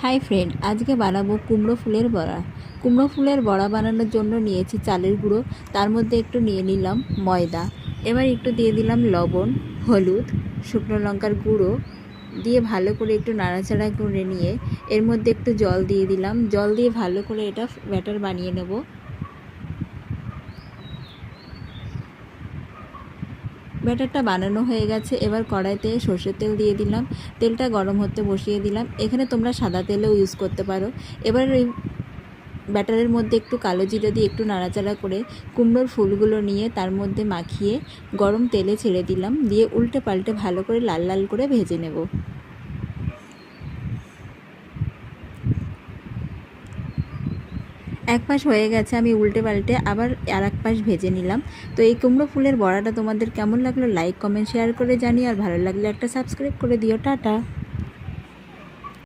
Hi friend, আজকে বানাবো কুমড়ো ফুলের বড়া। কুমড়ো ফুলের বড়া বানানোর জন্য নিয়েছি চালের গুঁড়ো, তার মধ্যে একটু নিয়ে নিলাম ময়দা। এবার একটু দিয়ে দিলাম লবণ, হলুদ, শুকনো লঙ্কার গুঁড়ো দিয়ে ভালো করে একটু নাড়াচাড়া করে নিয়ে এর মধ্যে একটু জল দিয়ে দিলাম। জল দিয়ে ভালো করে এটা ব্যাটার বানিয়ে নেব। ব্যাটারটা বানানো হয়ে গেছে। এবার কড়াইতে সর্ষের তেল দিয়ে দিলাম। তেলটা গরম হতে বসিয়ে দিলাম। এখানে তোমরা সাদা তেলও ইউজ করতে পারো। এবার এই ব্যাটারের মধ্যে একটু কালো জিরা দিয়ে একটু নাড়াচাড়া করে কুমড়োর ফুলগুলো নিয়ে তার মধ্যে মাখিয়ে গরম তেলে ছেড়ে দিলাম। দিয়ে উল্টে পাল্টে ভালো করে লাল লাল করে ভেজে নেব। এক পাশ হয়ে গেছে, আমি উল্টে পাল্টে আবার আর এক পাশ ভেজে নিলাম। তো এই কুমড়ো ফুলের বড়াটা তোমাদের কেমন লাগলো লাইক কমেন্ট শেয়ার করে জানিও, আর ভালো লাগলে একটা সাবস্ক্রাইব করে দিও। টাটা।